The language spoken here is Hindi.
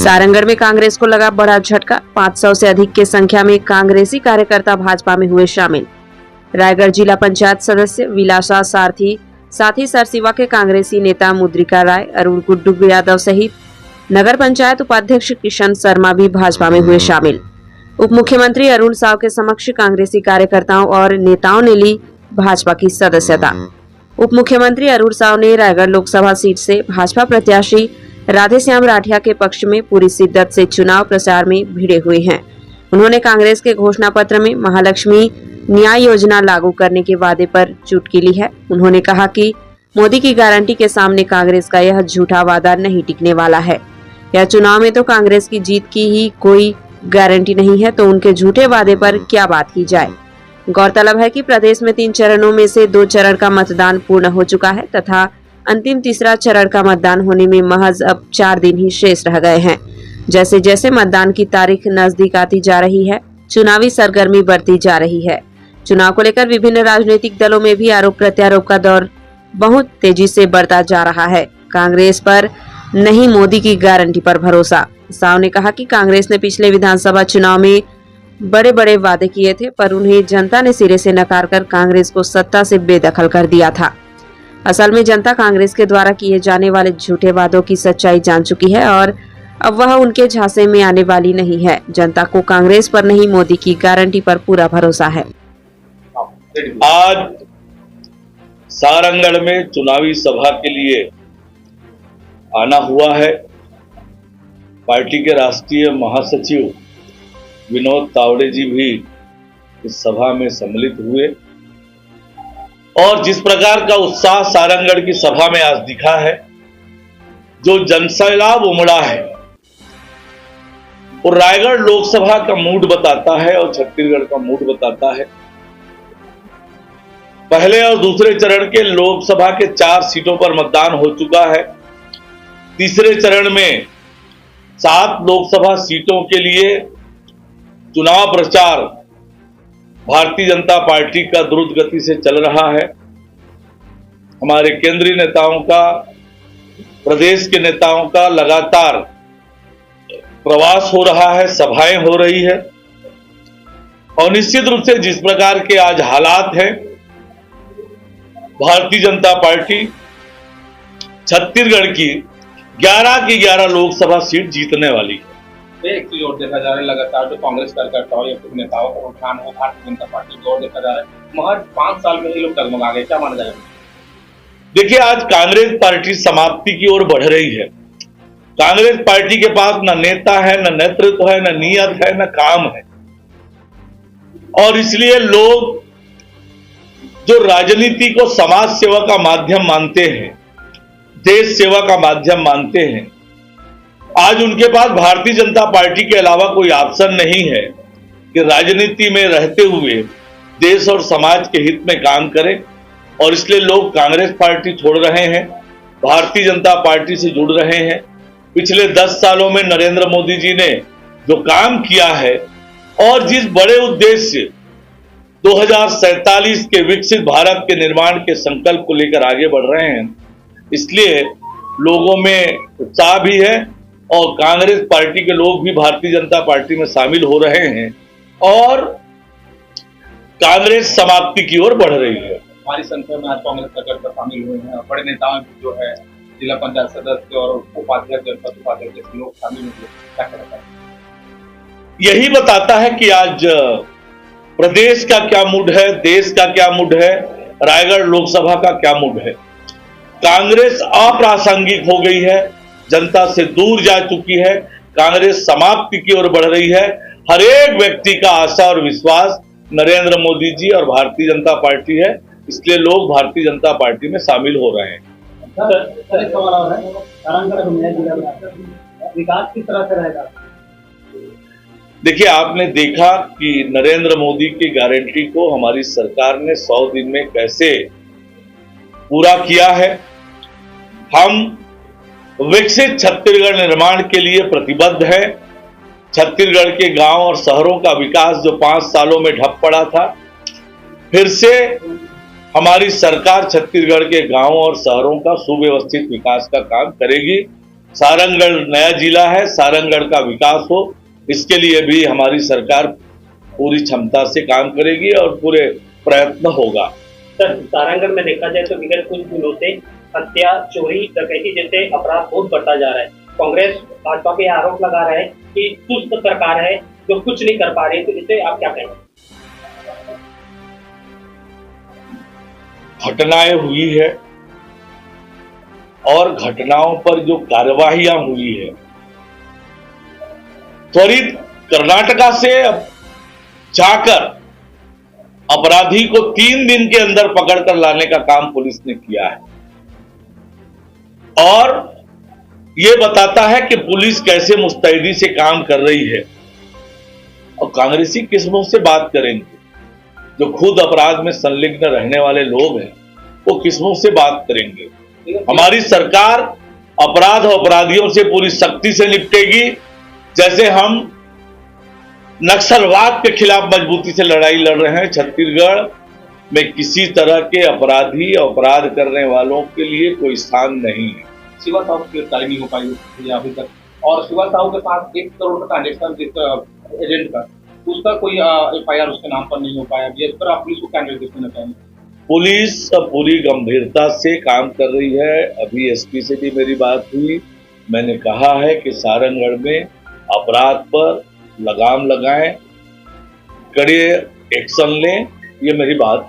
सारंगढ़ में कांग्रेस को लगा बड़ा झटका। 500 से अधिक की संख्या में कांग्रेसी कार्यकर्ता भाजपा में हुए शामिल। रायगढ़ जिला पंचायत सदस्य विलासा सारथी, साथ ही सरसीवा के कांग्रेसी नेता मुद्रिका राय, अरुण गुड्डू यादव सहित नगर पंचायत उपाध्यक्ष किशन शर्मा भी भाजपा में हुए शामिल। उप मुख्यमंत्री अरुण साव के समक्ष कांग्रेसी कार्यकर्ताओं और नेताओं ने ली भाजपा की सदस्यता। उप मुख्यमंत्री अरुण साव ने रायगढ़ लोकसभा सीट से भाजपा प्रत्याशी राधेश्याम राठिया के पक्ष में पूरी शिद्दत से चुनाव प्रचार में भिड़े हुए हैं। उन्होंने कांग्रेस के घोषणा पत्र में महालक्ष्मी न्याय योजना लागू करने के वादे पर चुटकी ली है। उन्होंने कहा कि मोदी की गारंटी के सामने कांग्रेस का यह झूठा वादा नहीं टिकने वाला है। यह चुनाव में तो कांग्रेस की जीत की ही कोई गारंटी नहीं है, तो उनके झूठे वादे पर क्या बात की जाए। गौरतलब है कि प्रदेश में 3 चरणों में से 2 चरण का मतदान पूर्ण हो चुका है तथा अंतिम तीसरा चरण का मतदान होने में महज अब 4 दिन ही शेष रह गए हैं। जैसे जैसे मतदान की तारीख नजदीक आती जा रही है, चुनावी सरगर्मी बढ़ती जा रही है। चुनाव को लेकर विभिन्न राजनीतिक दलों में भी आरोप प्रत्यारोप का दौर बहुत तेजी से बढ़ता जा रहा है। कांग्रेस पर नहीं, मोदी की गारंटी पर भरोसा। साव ने कहा कि कांग्रेस ने पिछले विधानसभा चुनाव में बड़े बड़े वादे किए थे, पर उन्हें जनता ने सिरे से नकार कर कांग्रेस को सत्ता से बेदखल कर दिया था। असल में जनता कांग्रेस के द्वारा किए जाने वाले झूठे वादों की सच्चाई जान चुकी है और अब वह उनके झांसे में आने वाली नहीं है। जनता को कांग्रेस पर नहीं, मोदी की गारंटी पर पूरा भरोसा है। आज सारंगढ़ में चुनावी सभा के लिए आना हुआ है। पार्टी के राष्ट्रीय महासचिव विनोद तावड़े जी भी इस सभा में सम्मिलित हुए और जिस प्रकार का उत्साह सारंगढ़ की सभा में आज दिखा है, जो जनसैलाब उमड़ा है, वो रायगढ़ लोकसभा का मूड बताता है और छत्तीसगढ़ का मूड बताता है। पहले और दूसरे चरण के लोकसभा के 4 सीटों पर मतदान हो चुका है। तीसरे चरण में 7 लोकसभा सीटों के लिए चुनाव प्रचार भारतीय जनता पार्टी का द्रुत गति से चल रहा है। हमारे केंद्रीय नेताओं का, प्रदेश के नेताओं का लगातार प्रवास हो रहा है, सभाएं हो रही है और निश्चित रूप से जिस प्रकार के आज हालात हैं, भारतीय जनता पार्टी छत्तीसगढ़ की 11 की 11 लोकसभा सीट जीतने वाली है। एक चीज और देखा जा रहा है, लगातार जो कांग्रेस कार्यकर्ताओं या कुछ नेताओं का रुझान हो भारतीय जनता पार्टी की ओर देखा जा रहा है। महज 5 साल में ही लोग डगमगा गए, क्या माना जाएगा? देखिए, आज कांग्रेस पार्टी समाप्ति की ओर बढ़ रही है। कांग्रेस पार्टी के पास न नेता है, न नेतृत्व है, न नियत है, न काम है और इसलिए लोग जो राजनीति को समाज सेवा का माध्यम मानते हैं, देश सेवा का माध्यम मानते हैं, आज उनके पास भारतीय जनता पार्टी के अलावा कोई ऑप्शन नहीं है कि राजनीति में रहते हुए देश और समाज के हित में काम करें और इसलिए लोग कांग्रेस पार्टी छोड़ रहे हैं, भारतीय जनता पार्टी से जुड़ रहे हैं। पिछले 10 सालों में नरेंद्र मोदी जी ने जो काम किया है और जिस बड़े उद्देश्य 2047 के विकसित भारत के निर्माण के संकल्प को लेकर आगे बढ़ रहे हैं, इसलिए लोगों में उत्साह भी है और कांग्रेस पार्टी के लोग भी भारतीय जनता पार्टी में शामिल हो रहे हैं और कांग्रेस समाप्ति की ओर बढ़ रही है। हमारी संख्या में आज कांग्रेस कार्यकर्ता शामिल हुए हैं, बड़े नेताओं जो है जिला पंचायत सदस्य और उपाध्यक्ष, जनपद उपाध्यक्ष लोग शामिल हुए, क्या कहना है? यही बताता है कि आज प्रदेश का क्या मूड है, देश का क्या मूड है, रायगढ़ लोकसभा का क्या मूड है। कांग्रेस अप्रासंगिक हो गई है, जनता से दूर जा चुकी है, कांग्रेस समाप्ति की ओर बढ़ रही है। हर एक व्यक्ति का आशा और विश्वास नरेंद्र मोदी जी और भारतीय जनता पार्टी है, इसलिए लोग भारतीय जनता पार्टी में शामिल हो रहे हैं। विकास किस तरह से रहेगा? देखिए, आपने देखा कि नरेंद्र मोदी की गारंटी को हमारी सरकार ने 100 दिन में कैसे पूरा किया है। हम विकसित छत्तीसगढ़ निर्माण के लिए प्रतिबद्ध है। छत्तीसगढ़ के गांव और शहरों का विकास जो 5 सालों में ठप पड़ा था, फिर से हमारी सरकार छत्तीसगढ़ के गांवों और शहरों का सुव्यवस्थित विकास का काम करेगी। सारंगगढ़ नया जिला है, सारंगगढ़ का विकास हो, इसके लिए भी हमारी सरकार पूरी क्षमता से काम करेगी और पूरे प्रयत्न होगा। सर, सारंगगढ़ में देखा जाए तो विगत कुछ दिनों से हत्या, चोरी, डकैती जैसे अपराध बहुत बढ़ता जा रहा है। कांग्रेस भाजपा पे आरोप लगा रहा है कि सुस्त सरकार है जो कुछ नहीं कर पा रही, तो इसे आप क्या कहेंगे? घटनाएं हुई है और घटनाओं पर जो कार्यवाहियां हुई है, त्वरित कर्नाटका से जाकर अपराधी को 3 दिन के अंदर पकड़कर लाने का काम पुलिस ने किया है और यह बताता है कि पुलिस कैसे मुस्तैदी से काम कर रही है। और कांग्रेसी किस मुंह से बात करेंगे? जो खुद अपराध में संलिग्न रहने वाले लोग हैं वो किस मुंह से बात करेंगे? हमारी सरकार अपराध और अपराधियों से पूरी सख्ती से निपटेगी। जैसे हम नक्सलवाद के खिलाफ मजबूती से लड़ाई लड़ रहे हैं, छत्तीसगढ़ में किसी तरह के अपराधी अपराध करने वालों के लिए कोई स्थान नहीं है। शिवा साहू की गिरफ्तारी नहीं हो पाई अभी तक, और शिवा साहू के साथ 1 करोड़ का ट्रांजेक्शन जिस एजेंट का, उसका कोई FIR उसके नाम पर नहीं हो पाया। इस पर आप पुलिस को क्या निर्देश देना चाहेंगे? पुलिस पूरी गंभीरता से काम कर रही है। अभी SP से भी मेरी बात हुई, मैंने कहा है कि सारंगगढ़ में अपराध पर लगाम लगाएं, कड़े एक्शन लें, ये मेरी बात